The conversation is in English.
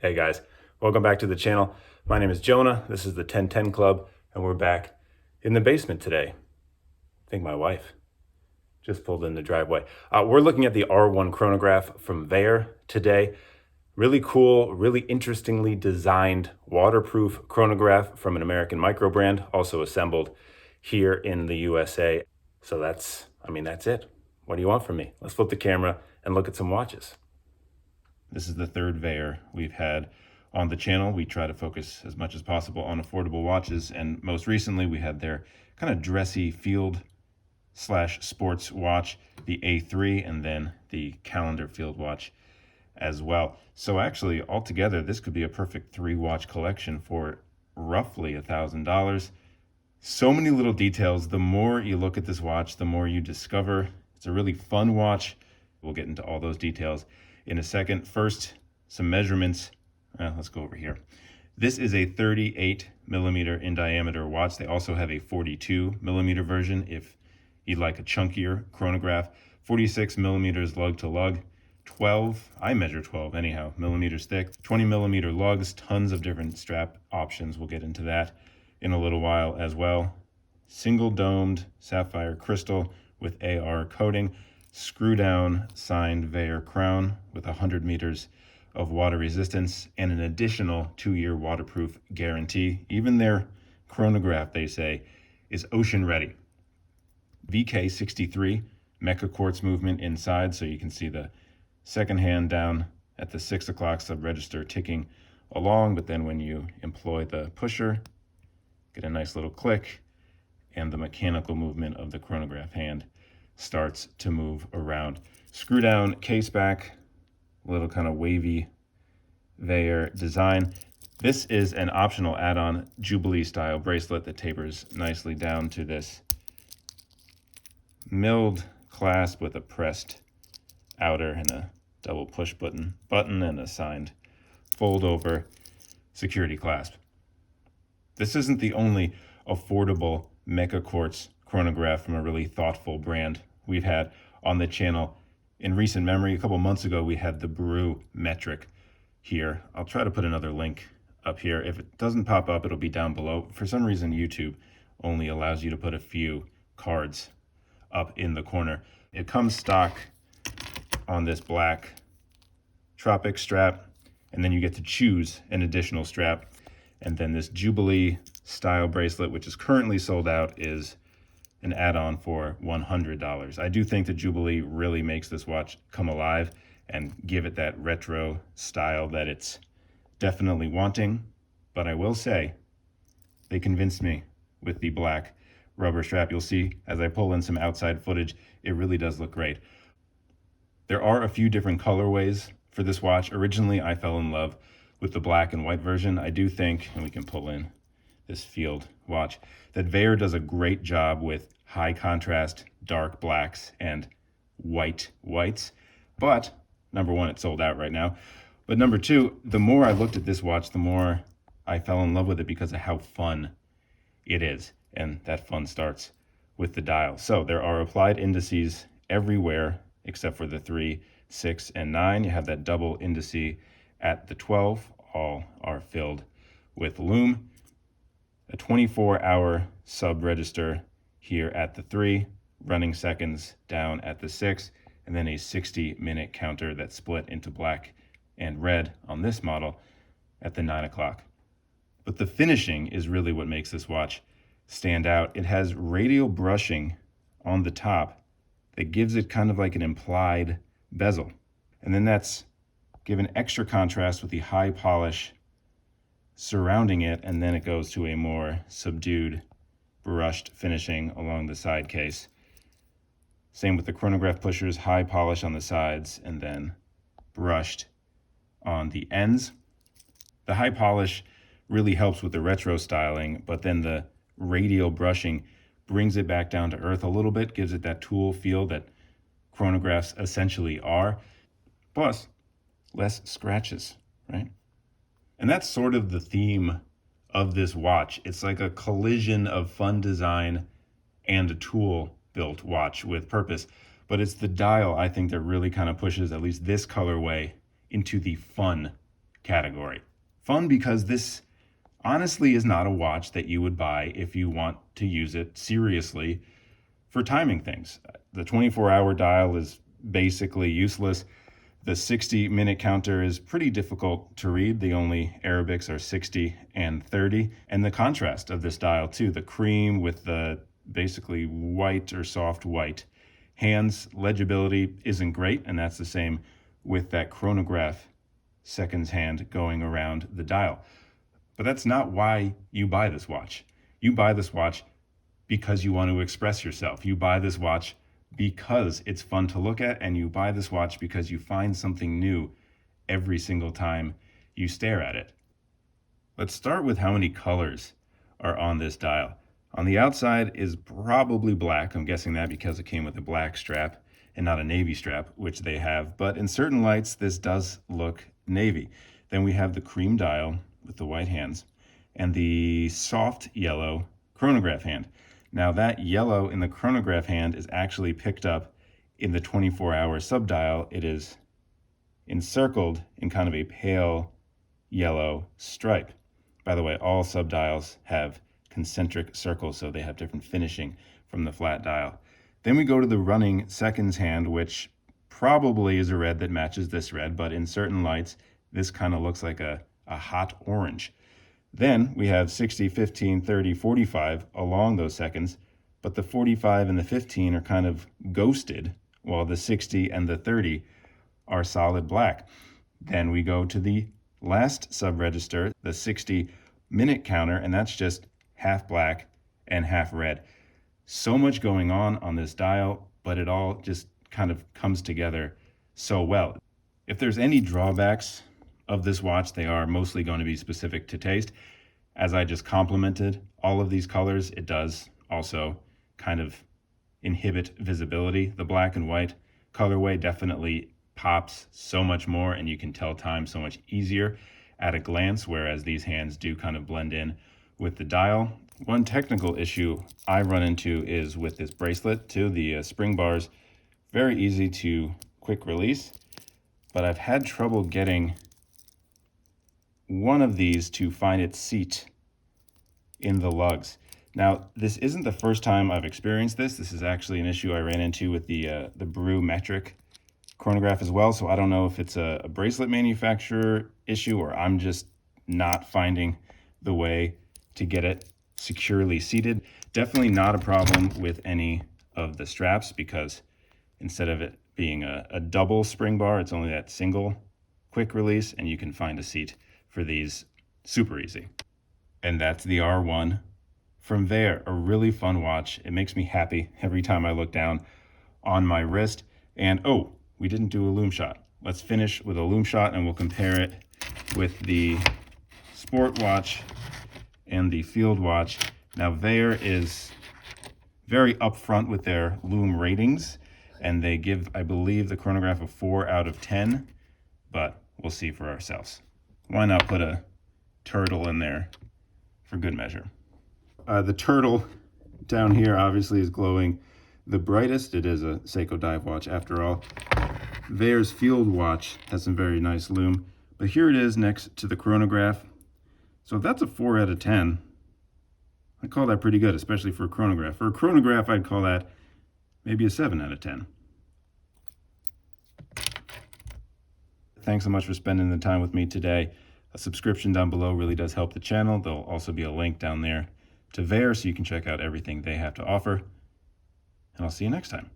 Hey guys, welcome back to the channel. My name is Jonah. This is the 1010 Club, and we're back in the basement today. I think my wife just pulled in the driveway. We're looking at the R1 chronograph from Vaer today. Really cool, really interestingly designed waterproof chronograph from an American Microbrand, also assembled here in the USA. So that's it. What do you want from me? Let's flip the camera and look at some watches. This is the third Vaer we've had on the channel. We try to focus as much as possible on affordable watches, and most recently we had their kind of dressy field / sports watch, the A3, and then the calendar field watch as well. So actually, altogether, this could be a perfect 3-watch collection for roughly $1,000. So many little details. The more you look at this watch, the more you discover. It's a really fun watch. We'll get into all those details in a second. First, some measurements. Let's go over here. This is a 38 millimeter in diameter watch. They also have a 42 millimeter version if you'd like a chunkier chronograph. 46 millimeters lug to lug. 12, I measure 12 anyhow, millimeters thick. 20 millimeter lugs, tons of different strap options. We'll get into that in a little while as well. Single domed sapphire crystal with AR coating. Screw down signed Vaer crown with 100 meters of water resistance and an additional 2-year waterproof guarantee. Even their chronograph, they say, is ocean ready. VK63 Mecha quartz movement inside, so you can see the second hand down at the 6 o'clock sub-register ticking along, but then when you employ the pusher, get a nice little click, and the mechanical movement of the chronograph hand starts to move around. Screw down case back, little kind of wavy Vaer design. This is an optional add-on Jubilee style bracelet that tapers nicely down to this milled clasp with a pressed outer and a double push button and a signed fold over security clasp. This isn't the only affordable Mecha quartz chronograph from a really thoughtful brand we've had on the channel in recent memory. A couple months ago, we had the Brew metric here. I'll try to put another link up here. If it doesn't pop up, it'll be down below. For some reason, YouTube only allows you to put a few cards up in the corner. It comes stock on this black Tropic strap, and then you get to choose an additional strap. And then this Jubilee style bracelet, which is currently sold out, is an add-on for $100. I do think that Jubilee really makes this watch come alive and give it that retro style that it's definitely wanting. But I will say, they convinced me with the black rubber strap. You'll see as I pull in some outside footage, it really does look great. There are a few different colorways for this watch. Originally, I fell in love with the black and white version. I do think, and we can pull in this field watch, that Vaer does a great job with high contrast dark blacks and white whites. But number one, it's sold out right now. But number two, the more I looked at this watch, the more I fell in love with it because of how fun it is. And that fun starts with the dial. So there are applied indices everywhere except for the 3, 6, and 9. You have that double indice at the 12. All are filled with lume. A 24-hour sub-register here at the 3, running seconds down at the 6, and then a 60-minute counter that's split into black and red on this model at the 9 o'clock. But the finishing is really what makes this watch stand out. It has radial brushing on the top that gives it kind of like an implied bezel. And then that's given extra contrast with the high polish surrounding it, and then it goes to a more subdued brushed finishing along the side case. Same with the chronograph pushers, high polish on the sides and then brushed on the ends. The high polish really helps with the retro styling, but then the radial brushing brings it back down to earth a little bit, gives it that tool feel that chronographs essentially are, plus less scratches, right? And that's sort of the theme of this watch. It's like a collision of fun design and a tool-built watch with purpose. But it's the dial, I think, that really kind of pushes at least this colorway into the fun category. Fun because this honestly is not a watch that you would buy if you want to use it seriously for timing things. The 24-hour dial is basically useless. The 60-minute counter is pretty difficult to read. The only Arabics are 60 and 30. And the contrast of this dial too, the cream with the basically white or soft white hands, legibility isn't great, and that's the same with that chronograph seconds hand going around the dial. But that's not why you buy this watch. You buy this watch because you want to express yourself. You buy this watch because it's fun to look at, and you buy this watch because you find something new every single time you stare at it. Let's start with how many colors are on this dial. On the outside is probably black. I'm guessing that because it came with a black strap and not a navy strap, which they have. But in certain lights, this does look navy. Then we have the cream dial with the white hands and the soft yellow chronograph hand. Now that yellow in the chronograph hand is actually picked up in the 24-hour subdial. It is encircled in kind of a pale yellow stripe. By the way, all subdials have concentric circles, so they have different finishing from the flat dial. Then we go to the running seconds hand, which probably is a red that matches this red, but in certain lights, this kind of looks like a hot orange. Then we have 60, 15, 30, 45 along those seconds, but the 45 and the 15 are kind of ghosted, while the 60 and the 30 are solid black. Then we go to the last sub-register, the 60-minute counter, and that's just half black and half red. So much going on this dial, but it all just kind of comes together so well. If there's any drawbacks of this watch, they are mostly going to be specific to taste. As I just complimented all of these colors, it does also kind of inhibit visibility. The black and white colorway definitely pops so much more, and you can tell time so much easier at a glance, whereas these hands do kind of blend in with the dial. One technical issue I run into is with this bracelet too. The spring bars, very easy to quick release, but I've had trouble getting one of these to find its seat in the lugs. Now, this isn't the first time I've experienced this. This is actually an issue I ran into with the Brew metric chronograph as well. So I don't know if it's a bracelet manufacturer issue or I'm just not finding the way to get it securely seated. Definitely not a problem with any of the straps, because instead of it being a double spring bar, it's only that single quick release, and you can find a seat for these super easy. And that's the R1 from Vaer, a really fun watch. It makes me happy every time I look down on my wrist. And oh, we didn't do a lume shot. Let's finish with a lume shot, and we'll compare it with the sport watch and the field watch. Now, Vaer is very upfront with their lume ratings, and they give, I believe, the chronograph a 4 out of 10, but we'll see for ourselves. Why not put a turtle in there for good measure? The turtle down here obviously is glowing the brightest. It is a Seiko dive watch after all. Vaer's field watch has some very nice lume, but here it is next to the chronograph. So if that's a 4 out of 10, I call that pretty good, especially for a chronograph. For a chronograph, I'd call that maybe a 7 out of 10. Thanks so much for spending the time with me today. A subscription down below really does help the channel. There'll also be a link down there to Vaer so you can check out everything they have to offer. And I'll see you next time.